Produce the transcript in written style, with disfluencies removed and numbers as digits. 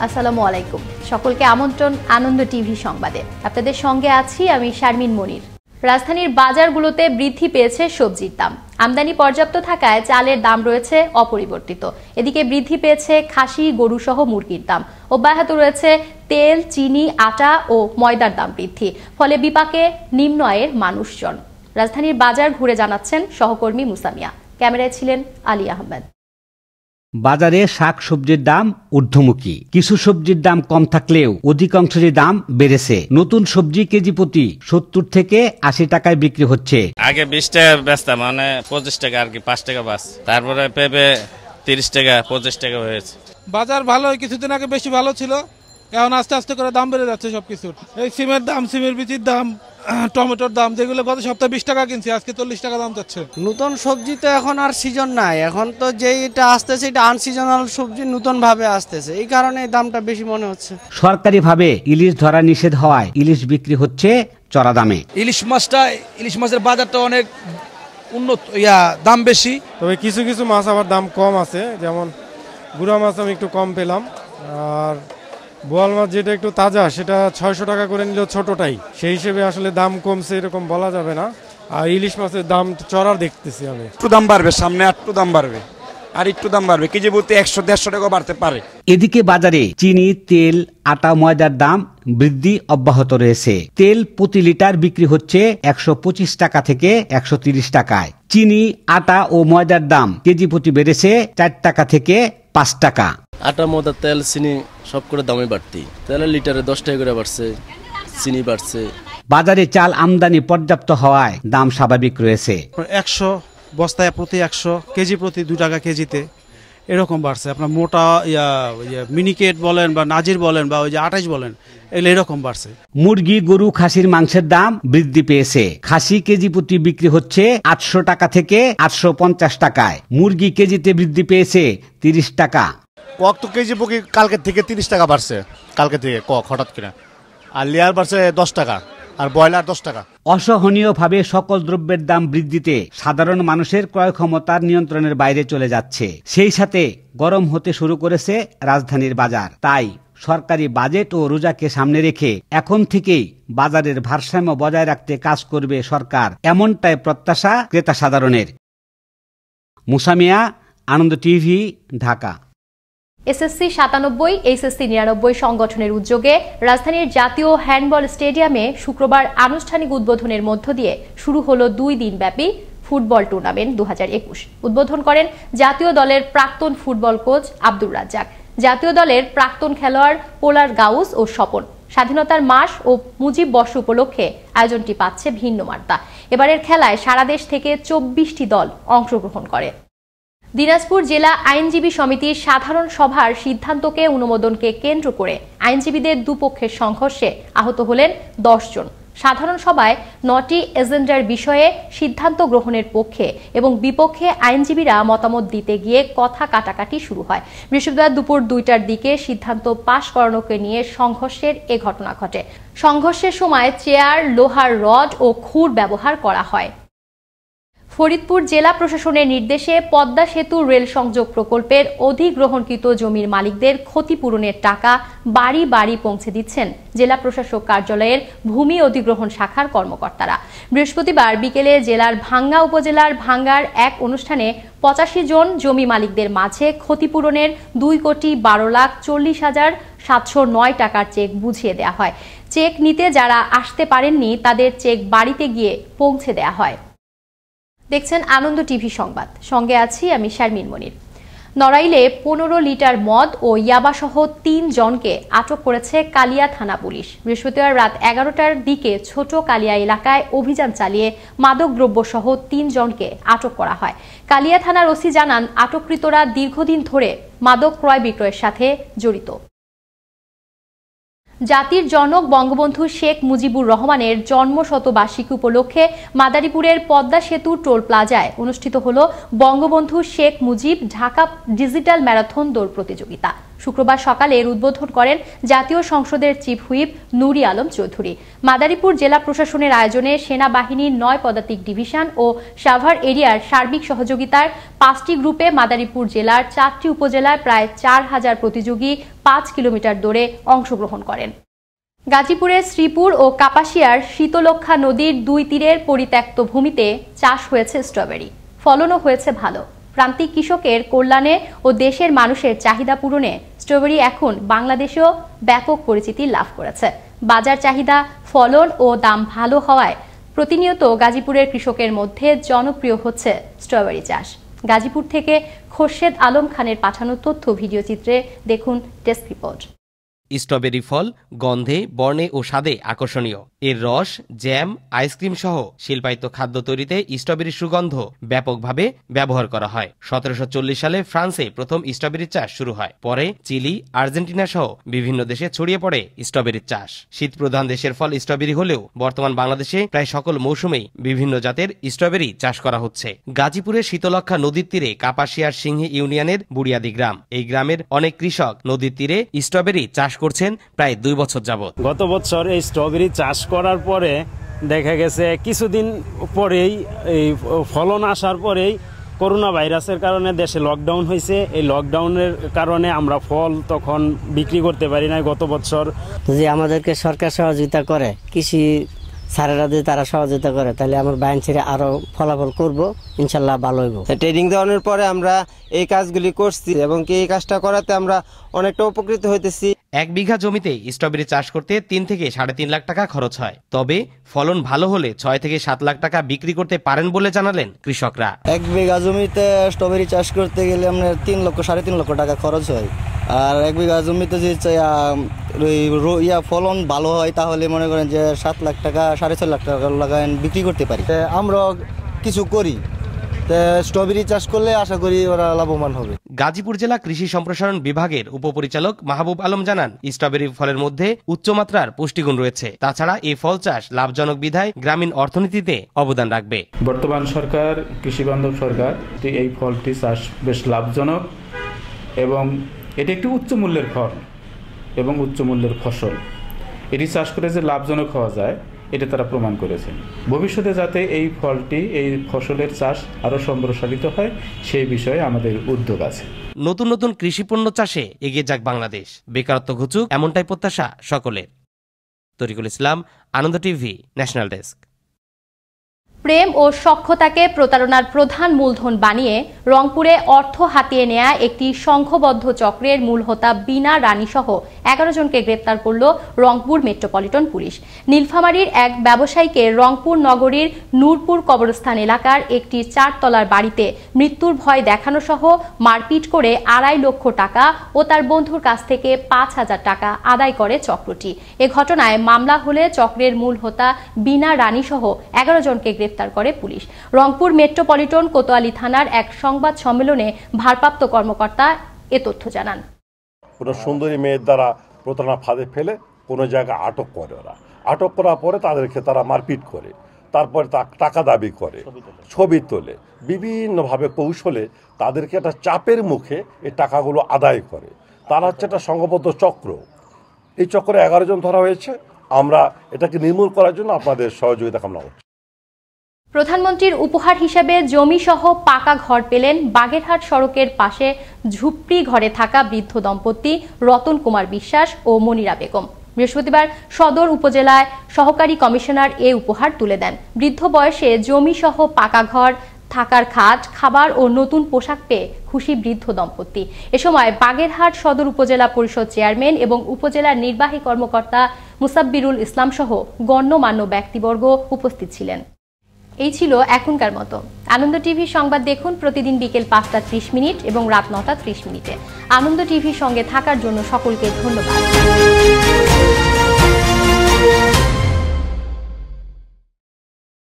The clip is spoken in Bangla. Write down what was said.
আসসালামু আলাইকুম। সকলকে আমন্ত্রণ আনন্দ টিভি সংবাদে। আপনাদের সঙ্গে আছি আমি শারমিন মনির। রাজধানীর বাজারগুলোতে বৃদ্ধি পেয়েছে সবজির দাম। আমদানি পর্যাপ্ত থাকায় চালের দাম রয়েছে অপরিবর্তিত। এদিকে বৃদ্ধি পেয়েছে খাসি, গরু সহ মুরগির দাম। অব্যাহত রয়েছে তেল, চিনি, আটা ও ময়দার দাম বৃদ্ধি। ফলে বিপাকে নিম্ন আয়ের মানুষজন। রাজধানীর বাজার ঘুরে জানাচ্ছেন সহকর্মী মুসামিয়া। ক্যামেরায় ছিলেন আলী আহমেদ। বাজারে শাক সবজির দাম ঊর্ধ্বমুখী। কিছু সবজির দাম কম থাকলেও অধিকাংশেরই দাম বেড়েছে। নতুন সবজি কেজি প্রতি 70 থেকে 80 টাকায় বিক্রি হচ্ছে। আগে 20 টাকা বেচতাম, মানে 25 টাকা আর কি, 5 টাকা বাস। তারপরে পেঁপে 30 টাকা 25 টাকা হয়েছে। বাজার ভালো, কিছুদিন আগে বেশি ভালো ছিল, এখন আস্তে আস্তে করে দাম বেড়ে যাচ্ছে সবকিছুর। এই সিমের দাম, সিমের বিচির দাম, টমেটোর দাম, যেগুলো গত সপ্তাহে 20 টাকা কিনছি আজকে 40 টাকা দাম যাচ্ছে। নতুন সবজি তো এখন আর সিজন নাই, এখন তো যেটা আসতেছে এটা আনসিজনাল সবজি নতুন ভাবে আসতেছে, এই কারণে দামটা বেশি মনে হচ্ছে। সরকারি ভাবে ইলিশ ধরা নিষেধ হওয়ায় ইলিশ বিক্রি হচ্ছে চড়া দামে। ইলিশ মাছের বাজারটা অনেক উন্নত, দাম বেশি। তবে কিছু কিছু মাছ আবার দাম কম আছে, যেমন গুড়া মাছ আমি একটু কম পেলাম। আর বোয়াল মাছ যেটা একটু তাজা সেটা 600 টাকা করে নিল ছোটটাই, সেই হিসেবে আসলে দাম কমছে এরকম বলা যাবে না। আর ইলিশ মাছের দাম চড়া দেখতেছি আমি। একটু দাম বাড়বে, সামনে একটু দাম বাড়বে, আর একটু দাম বাড়বে, কেজি বলতে 100-150 টাকা বাড়তে পারে। এদিকে বাজারে চিনি, তেল, আটা, ময়দার দাম বৃদ্ধি অব্যাহত রয়েছে। তেল প্রতি লিটার বিক্রি হচ্ছে 125 টাকা থেকে 130 টাকায়। চিনি, আটা ও ময়দার দাম কেজি প্রতি বেড়েছে 4 টাকা থেকে 5 টাকা। আটা, ময়দা, তেল, চিনি সব করে দামে বাড়তি। তেলের লিটারে 10 টাকা করে বাড়ছে, চিনি বাড়ছে। বাজারে চাল আমদানি পর্যাপ্ত হওয়ায় দাম স্বাভাবিক রয়েছে। 100 বস্তায় প্রতি 100, কেজি প্রতি 2 টাকা কেজিতে এরকম বাড়ছে। আপনার মোটা মিনিকেট বলেন বা নাজির বলেন বা ওই যে 28 বলেন, এগুলো এরকম বাড়ছে। মুরগি, গরু, খাসির মাংসের দাম বৃদ্ধি পেয়েছে। খাসি কেজি প্রতি বিক্রি হচ্ছে 800 টাকা থেকে 850 টাকায়। মুরগি কেজিতে বৃদ্ধি পেয়েছে 30 টাকা। কক তো কেজি প্রতি কালকে থেকে 30 টাকা বাড়ছে, কালকে থেকে কক হঠাৎ কিনা। আর লেয়ার বাড়ছে 10 টাকা, আর ব্রয়লার 10 টাকা। অসহনীয়ভাবে সকল দ্রব্যের দাম বৃদ্ধিতে সাধারণ মানুষের ক্রয় ক্ষমতার নিয়ন্ত্রণের বাইরে চলে যাচ্ছে। সেই সাথে গরম হতে শুরু করেছে রাজধানীর বাজার। তাই সরকারি বাজেট ও রোজাকে সামনে রেখে এখন থেকেই বাজারের ভারসাম্য বজায় রাখতে কাজ করবে সরকার, এমনটাই প্রত্যাশা ক্রেতা সাধারণের। মুসামিয়া, আনন্দ টিভি, ঢাকা। এসএসসি 97, এইচএসসি 99 সংগঠনের উদ্যোগে রাজধানীর জাতীয় হ্যান্ডবল স্টেডিয়ামে শুক্রবার আনুষ্ঠানিক উদ্বোধনের মধ্য দিয়ে শুরু হলো 2 দিনব্যাপী ফুটবল টুর্নামেন্ট 2021। উদ্বোধন করেন জাতীয় দলের প্রাক্তন ফুটবল কোচ আব্দুর রাজ্জাক, জাতীয় দলের প্রাক্তন খেলোয়াড় পোলার গাউস ও স্বপন। স্বাধীনতার মাস ও মুজিব বর্ষ উপলক্ষে আয়োজনটি পাচ্ছে ভিন্ন বার্তা। এবারের খেলায় সারা দেশ থেকে 24টি দল অংশগ্রহণ করে। দিনাজপুর জেলা আইনজীবী সমিতির সাধারণ সভার সিদ্ধান্তকে অনুমোদনকে কেন্দ্র করে আইনজীবীদের দুপক্ষের সংঘর্ষে আহত হলেন 10 জন। সাধারণ সভায় 9টি এজেন্ডার বিষয়ে সিদ্ধান্ত গ্রহণের পক্ষে এবং বিপক্ষে আইনজীবীরা মতামত দিতে গিয়ে কথা কাটাকাটি শুরু হয়। বৃহস্পতিবার দুপুর 2টার দিকে সিদ্ধান্ত পাশ করানোকে নিয়ে সংঘর্ষের এ ঘটনা ঘটে। সংঘর্ষের সময় চেয়ার, লোহার রড ও খুর ব্যবহার করা হয়। ফরিদপুর জেলা প্রশাসনের নির্দেশে পদ্মা সেতু রেল সংযোগ প্রকল্পের অধিগ্রহণকৃত জমির মালিকদের ক্ষতিপূরণের টাকা বাড়ি বাড়ি পৌঁছে দিচ্ছেন জেলা প্রশাসক কার্যালয়ের ভূমি অধিগ্রহণ শাখার কর্মকর্তারা। বৃহস্পতিবার বিকেলে জেলার ভাঙ্গা উপজেলার ভাঙ্গার এক অনুষ্ঠানে 85 জন জমি মালিকদের মাঝে ক্ষতিপূরণের 2,12,40,709 টাকার চেক বুঝিয়ে দেওয়া হয়। চেক নিতে যারা আসতে পারেননি তাদের চেক বাড়িতে গিয়ে পৌঁছে দেওয়া হয়। দেখছেন আনন্দ টিভি সংবাদ, সঙ্গে আছি আমি শারমিন মনির। নড়াইলে 15 লিটার মদ ও ইয়াবাসহ 3 জনকে আটক করেছে কালিয়া থানা পুলিশ। বৃহস্পতিবার রাত 11টার দিকে ছোট কালিয়া এলাকায় অভিযান চালিয়ে মাদকদ্রব্য সহ 3 জনকে আটক করা হয়। কালিয়া থানার ওসি জানান, আটককৃতরা দীর্ঘদিন ধরে মাদক ক্রয় বিক্রয়ের সাথে জড়িত। জাতির জনক বঙ্গবন্ধু শেখ মুজিবুর রহমানের জন্মশতবার্ষিকী উপলক্ষে মাদারীপুরের পদ্মা সেতু টোল প্লাজায় অনুষ্ঠিত হল বঙ্গবন্ধু শেখ মুজিব ঢাকা ডিজিটাল ম্যারাথন দৌড় প্রতিযোগিতা। শুক্রবার সকালে এর উদ্বোধন করেন জাতীয় সংসদের চিফ হুইপ নুরি আলম চৌধুরী। মাদারীপুর জেলা প্রশাসনের আয়োজনে সেনাবাহিনীর 9 পদাতিক ডিভিশন ও সাভার এরিয়ার সার্বিক সহযোগিতায় 5টি গ্রুপে মাদারীপুর জেলার 4টি উপজেলায় প্রায় 4000 প্রতিযোগী 5 কিলোমিটার দৌড়ে অংশগ্রহণ করেন। গাজীপুরের শ্রীপুর ও কাপাসিয়ার শীতলক্ষা নদীর 2 তীরের পরিত্যক্ত ভূমিতে চাষ হয়েছে স্ট্রবেরি। ফলনও হয়েছে ভালো। প্রান্তিক কৃষকের কল্যাণে ও দেশের মানুষের চাহিদা পূরণে স্ট্রবেরি এখন বাংলাদেশেও ব্যাপক পরিচিতি লাভ করেছে। বাজার চাহিদা, ফলন ও দাম ভালো হওয়ায় প্রতিনিয়ত গাজীপুরের কৃষকের মধ্যে জনপ্রিয় হচ্ছে স্ট্রবেরি চাষ। গাজীপুর থেকে খোরশেদ আলম খানের পাঠানো তথ্য ভিডিও চিত্রে দেখুন ডেস্ক রিপোর্ট। স্ট্রবেরি ফল গন্ধে, বর্ণে ও স্বাদে আকর্ষণীয়। এর রস, জ্যাম, আইসক্রিম সহ শিল্পায়িত খাদ্য তৈরিতে স্ট্রবেরির সুগন্ধ ব্যাপকভাবে ব্যবহার করা হয়। 1740 সালে ফ্রান্সে প্রথম স্ট্রবেরির চাষ শুরু হয়। পরে চিলি, আর্জেন্টিনা সহ বিভিন্ন দেশে ছড়িয়ে পড়ে স্ট্রবেরির চাষ। শীত প্রধান দেশের ফল স্ট্রবেরি হলেও বর্তমান বাংলাদেশে প্রায় সকল মৌসুমেই বিভিন্ন জাতের স্ট্রবেরি চাষ করা হচ্ছে। গাজীপুরের শীতলক্ষা নদীর তীরে কাপাসিয়ার সিংহী ইউনিয়নের বুড়িয়াদি গ্রাম। এই গ্রামের অনেক কৃষক নদীর তীরে স্ট্রবেরি চাষ করছেন প্রায় 2 বছর যাবত। গত বছর এই স্ট্রবেরি চাষ করার পরে দেখা গেছে কিছুদিন পরেই এই ফলন আসার পরেই করোনা ভাইরাসের কারণে দেশে লকডাউন হয়েছে। এই লকডাউনের কারণে আমরা ফল তখন বিক্রি করতে পারি না। গত বছর যদি আমাদেরকে সরকার সহযোগিতা করে, কৃষি স্যারেরা যদি তারা সহযোগিতা করে, তাহলে আমার বাইন ছেড়ে আরো ফলাফল করব, ইনশাল্লাহ ভালো হইব। ট্রেনিং দেওয়ানোর পরে আমরা এই কাজগুলি করছি এবং এই কাজটা করাতে আমরা অনেকটা উপকৃত হইতেছি। 1 বিঘা জমিতে স্ট্রবেরি চাষ করতে 3 থেকে 3.5 লাখ টাকা খরচ হয়। তবে ফলন ভালো হলে 6 থেকে 7 লাখ টাকা বিক্রি করতে পারেন বলে জানালেন কৃষকরা। 1 বিঘা জমিতে স্ট্রবেরি চাষ করতে গেলে আপনার 3 লক্ষ 3.5 লক্ষ টাকা খরচ হয়। আর 1 বিঘা জমিতে যদি ফলন ভালো হয় তাহলে মনে করেন যে 7 লাখ টাকা 6.5 লাখ টাকা লাগান বিক্রি করতে পারি। আমরা কিছু করি, স্ট্রবেরি চাষ করলে আশা করি ওরা লাভবান হবে। গাজীপুর জেলা কৃষি সম্প্রসারণ বিভাগের উপপরিচালক মাহবুব আলম জানান, স্ট্রবেরি ফলের মধ্যে উচ্চমাত্রার পুষ্টিগুণ রয়েছে। তাছাড়া এই ফল চাষ লাভজনক বিধায় গ্রামীণ অর্থনীতিতে অবদান রাখবে। বর্তমান সরকার, কৃষি বান্ধব সরকার, এই ফলটি চাষ বেশ লাভজনক এবং এটি একটি উচ্চ মূল্যের ফল এবং উচ্চ মূল্যের ফসল। এটি চাষ করে যে লাভজনক হওয়া যায় এটা তারা প্রমাণ করেছেন। ভবিষ্যতে যাতে এই ফলটি, এই ফসলের চাষ আরো সম্প্রসারিত হয় সেই বিষয়ে আমাদের উদ্যোগ আছে। নতুন নতুন কৃষিপণ্য চাষে এগিয়ে যাক বাংলাদেশ, বেকারত্ব ঘুচুক, এমনটাই প্রত্যাশা সকলের। তরিকুল ইসলাম, আনন্দ টিভি, ন্যাশনাল ডেস্ক। প্রেম ও সখ্যতাকে প্রতারণার প্রধান মূলধন বানিয়ে রংপুরে অর্থ হাতিয়ে নেয়া একটি সংঘবদ্ধ চক্রের মূল হোতা বিনা রানী সহ 11 জনকে গ্রেপ্তার করল রংপুর মেট্রোপলিটন পুলিশ। নীলফামারীর এক ব্যবসায়ীকে রংপুর নগরীর নূরপুর কবরস্থান এলাকার একটি 4 তলার বাড়িতে মৃত্যুর ভয় দেখানো সহ মারপিট করে 2.5 লক্ষ টাকা ও তার বন্ধুর কাছ থেকে 5,000 টাকা আদায় করে চক্রটি। এ ঘটনায় মামলা হলে চক্রের মূল হোতা বিনা রানী সহ 11 জনকে গ্রেপ্তার করে পুলিশ। রংপুর মেট্রোপলিটন কোতোয়ালি থানার এক সংবাদ সম্মেলনে ভারপ্রাপ্ত কর্মকর্তা এ তথ্য জানান। কোনো সুন্দরী মেয়ের দ্বারা প্রতারণা ফাঁদে ফেলে কোনো জায়গায় আটক করে। ওরা আটক করার পরে তাদেরকে তারা মারপিট করে, তারপরে টাকা দাবি করে, ছবি তোলে, বিভিন্নভাবে কৌশলে তাদেরকে একটা চাপের মুখে এই টাকাগুলো আদায় করে। তারা হচ্ছে একটা সংঘবদ্ধ চক্র। এই চক্রে 11 জন ধরা হয়েছে। আমরা এটাকে নির্মূল করার জন্য আপনাদের সহযোগিতা কামনা করছি। প্রধানমন্ত্রীর উপহার হিসেবে জমি সহ পাকা ঘর পেলেন বাগেরহাট সড়কের পাশে ঝুপড়ি ঘরে থাকা বৃদ্ধ দম্পতি রতন কুমার বিশ্বাস ও মনিরা বেগম। বৃহস্পতিবার সদর উপজেলায় সহকারী কমিশনার এ উপহার তুলে দেন। বৃদ্ধ বয়সে জমি সহ পাকা ঘর, থাকার খাট, খাবার ও নতুন পোশাক পেয়ে খুশি বৃদ্ধ দম্পতি। এ সময় বাগেরহাট সদর উপজেলা পরিষদ চেয়ারম্যান এবং উপজেলার নির্বাহী কর্মকর্তা মুসাব্বিরুল ইসলাম সহ গণ্যমান্য ব্যক্তিবর্গ উপস্থিত ছিলেন। এই ছিল এখনকার মতো। আনন্দ টিভি সংবাদ দেখুন প্রতিদিন বিকেল 5টা 30 এবং রাত 9টা 30 আনন্দ টিভির সঙ্গে থাকার জন্য সকলকে ধন্যবাদ।